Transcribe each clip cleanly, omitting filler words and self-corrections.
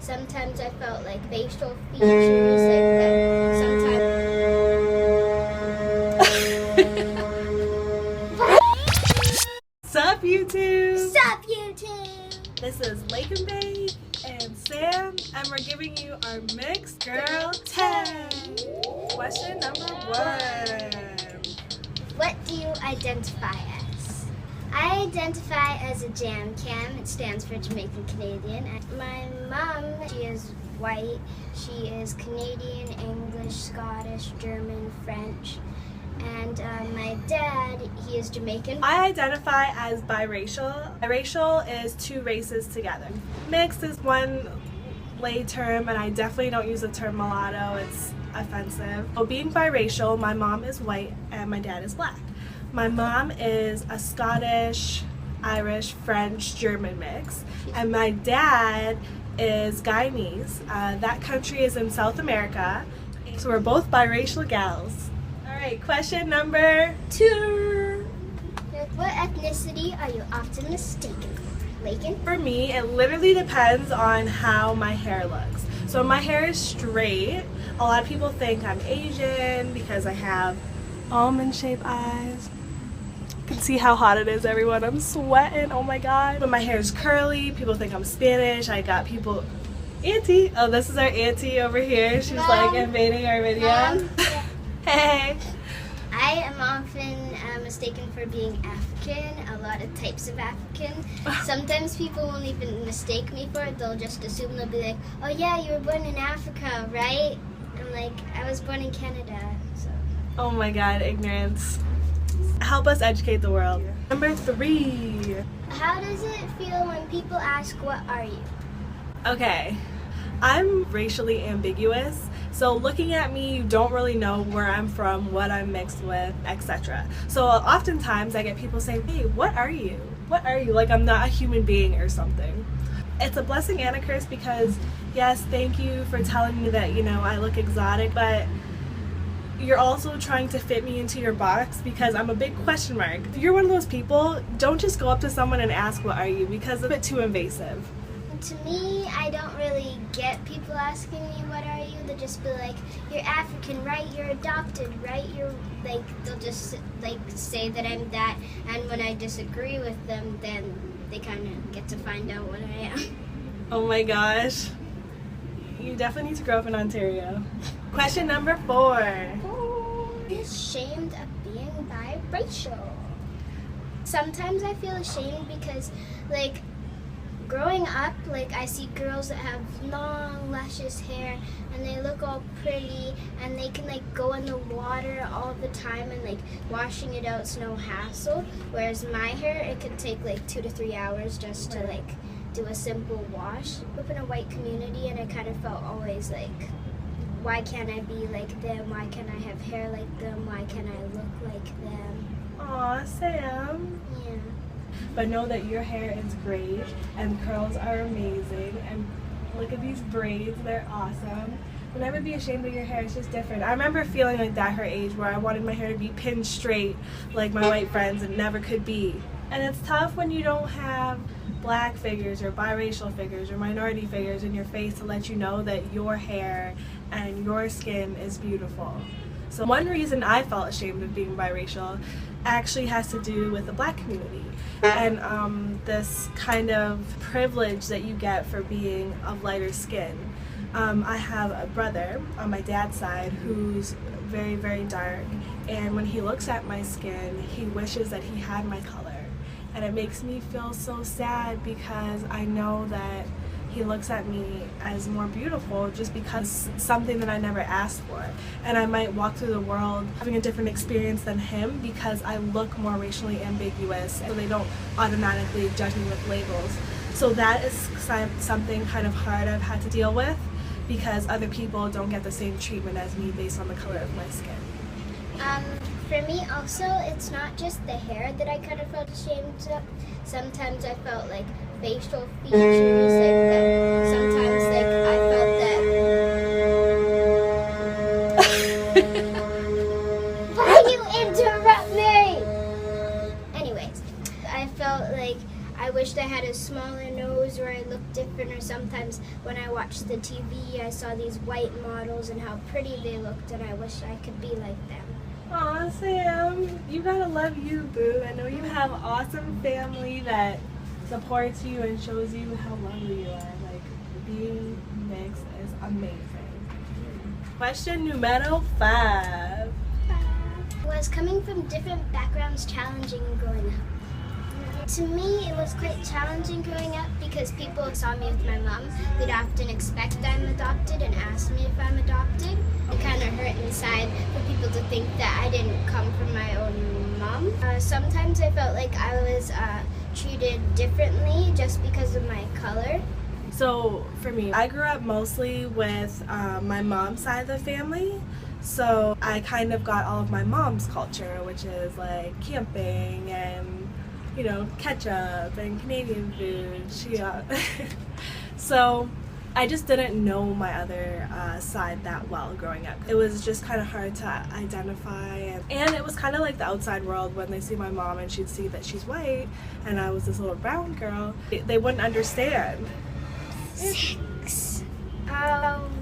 Sometimes I felt like facial features, like that. Sup, YouTube? Sup, YouTube? This is Lake and Bay and Sam, and we're giving you our Mixed Girl 10. Question number 1. What do you identify as? I identify as a Jam Cam. It stands for Jamaican Canadian. My mom, she is white. She is Canadian, English, Scottish, German, French. And my dad, he is Jamaican. I identify as biracial. Biracial is two races together. Mixed is one lay term, and I definitely don't use the term mulatto. It's offensive. So being biracial, my mom is white and my dad is black. My mom is a Scottish, Irish, French, German mix, and my dad is Guyanese. That country is in South America, so we're both biracial gals. Alright, question number 2. What ethnicity are you often mistaken for? Lakin? For me, it literally depends on how my hair looks. So if my hair is straight, a lot of people think I'm Asian because I have almond-shaped eyes. You can see how hot it is, everyone. I'm sweating, oh my god. When my hair is curly, people think I'm Spanish. I got people... Auntie! Oh, this is our auntie over here. She's like invading our video. Hey! I am often mistaken for being African, a lot of types of African. Sometimes people won't even mistake me for it. They'll just assume, they'll be like, oh yeah, you were born in Africa, right? I'm like, I was born in Canada, so. Oh my god, ignorance. Help us educate the world. Number 3. How does it feel when people ask, what are you? Okay, I'm racially ambiguous. So looking at me, you don't really know where I'm from, what I'm mixed with, etc. So oftentimes I get people saying, hey, what are you? What are you? Like I'm not a human being or something. It's a blessing and a curse because, yes, thank you for telling me that, you know, I look exotic, but you're also trying to fit me into your box because I'm a big question mark. If you're one of those people, don't just go up to someone and ask, what are you? Because it's a bit too invasive. To me, I don't really get people asking me, what are you? They'll just be like, you're African, right? You're adopted, right? You're like, they'll just like say that I'm that, and when I disagree with them, then they kind of get to find out what I am. Oh my gosh. You definitely need to grow up in Ontario. Question number 4. I'm ashamed of being biracial. Sometimes I feel ashamed because, like, growing up, like, I see girls that have long, luscious hair, and they look all pretty, and they can, like, go in the water all the time, and, like, washing it out's no hassle, whereas my hair, it can take, like, 2 to 3 hours just to, like, do a simple wash. I grew up in a white community, and I kind of felt always, like, why can't I be like them? Why can't I have hair like them? Why can't I look like them? Aw, Sam. Yeah. But know that your hair is great and curls are amazing, and look at these braids, they're awesome. You'll never be ashamed of your hair, it's just different. I remember feeling like that at her age where I wanted my hair to be pinned straight like my white friends and never could be. And it's tough when you don't have black figures or biracial figures or minority figures in your face to let you know that your hair and your skin is beautiful. So one reason I felt ashamed of being biracial actually has to do with the black community and this kind of privilege that you get for being of lighter skin. I have a brother on my dad's side who's very, very dark, and when he looks at my skin, he wishes that he had my color. And it makes me feel so sad because I know that he looks at me as more beautiful just because something that I never asked for. And I might walk through the world having a different experience than him because I look more racially ambiguous, so they don't automatically judge me with labels. So that is something kind of hard I've had to deal with because other people don't get the same treatment as me based on the color of my skin. For me also, it's not just the hair that I kind of felt ashamed of. Sometimes I felt like facial features, like that. Sometimes like I felt that. Why you interrupt me? Anyways, I felt like I wished I had a smaller nose or I looked different or something. sometimes when I watched the TV, I saw these white models and how pretty they looked, and I wish I could be like them. Aw, Sam, you gotta love you, boo. I know you have an awesome family that supports you and shows you how lovely you are. Like, being mixed is amazing. Question numero 5. Was coming from different backgrounds challenging growing up? To me, it was quite challenging growing up because people saw me with my mom. They'd often expect I'm adopted and ask me if I'm adopted. It kind of hurt inside for people to think that I didn't come from my own mom. Sometimes I felt like I was treated differently just because of my color. So for me, I grew up mostly with my mom's side of the family. So I kind of got all of my mom's culture, which is like camping and, you know, ketchup and Canadian food. So I just didn't know my other side that well growing up. It was just kind of hard to identify, and it was kind of like the outside world when they see my mom and she'd see that she's white and I was this little brown girl. They wouldn't understand. 6.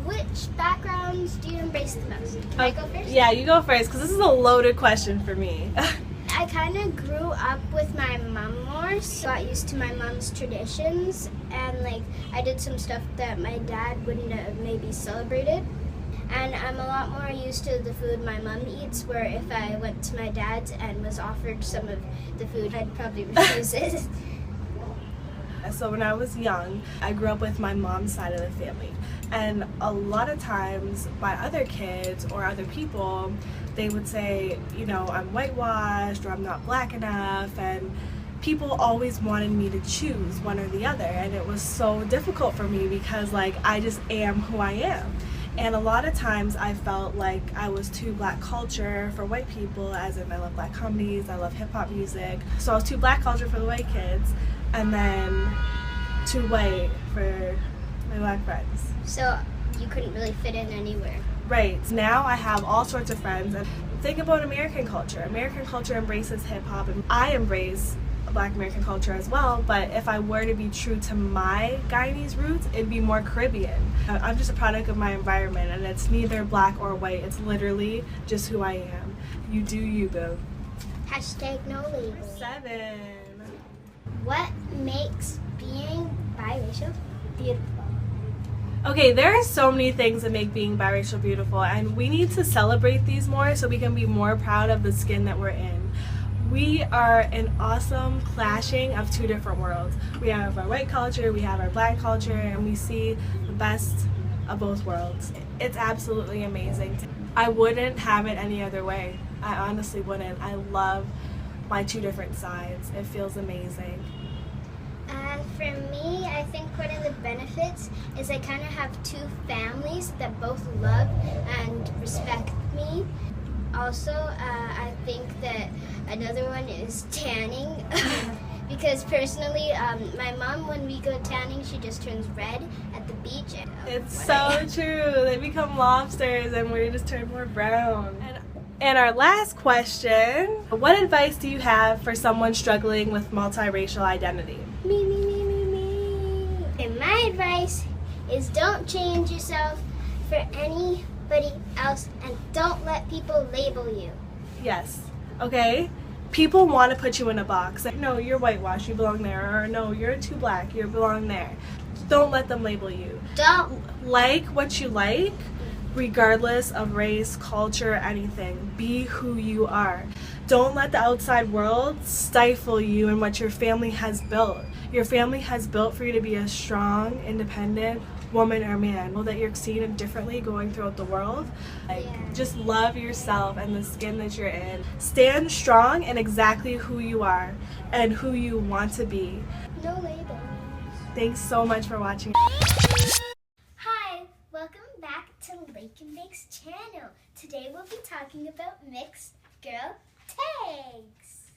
Which backgrounds do you embrace the most? Can I go first? Yeah, you go first because this is a loaded question for me. I kind of grew up with my mom more, so I got used to my mom's traditions, and like I did some stuff that my dad wouldn't have maybe celebrated. And I'm a lot more used to the food my mom eats, where if I went to my dad's and was offered some of the food, I'd probably refuse it. So when I was young, I grew up with my mom's side of the family. And a lot of times by other kids or other people, they would say, you know, I'm whitewashed or I'm not black enough. And people always wanted me to choose one or the other. And it was so difficult for me because like I just am who I am. And a lot of times I felt like I was too black culture for white people, as in I love black comedies, I love hip hop music. So I was too black culture for the white kids, and then too white for my black friends. So you couldn't really fit in anywhere. Right. Now I have all sorts of friends. And think about American culture. American culture embraces hip hop, and I embrace Black American culture as well, but if I were to be true to my Guyanese roots, it'd be more Caribbean. I'm just a product of my environment, and it's neither black or white. It's literally just who I am. You do you, boo. Hashtag no label. 7. What makes being biracial beautiful? Okay, there are so many things that make being biracial beautiful, and we need to celebrate these more so we can be more proud of the skin that we're in. We are an awesome clashing of two different worlds. We have our white culture, we have our black culture, and we see the best of both worlds. It's absolutely amazing. I wouldn't have it any other way. I honestly wouldn't. I love my two different sides. It feels amazing. And for me, I think one of the benefits is I kind of have two families that both love and respect me. Also, I think that another one is tanning. Because personally, my mom, when we go tanning, she just turns red at the beach. And, it's so true. They become lobsters and we just turn more brown. And our last question, what advice do you have for someone struggling with multiracial identity? Me, me, me, me, me. And my advice is don't change yourself for anybody else, and don't let people label you. Yes. Okay? People want to put you in a box. Like, no, you're whitewashed, you belong there. Or no, you're too black, you belong there. Don't let them label you. Don't. Like what you like, regardless of race, culture, anything. Be who you are. Don't let the outside world stifle you and what your family has built. Your family has built for you to be a strong, independent woman or man. Know that you're seen differently going throughout the world. Just love yourself and the skin that you're in. Stand strong in exactly who you are and who you want to be. No labels. Thanks so much for watching. Hi, welcome back to Lake and Bake's channel. Today we'll be talking about mixed girl tags.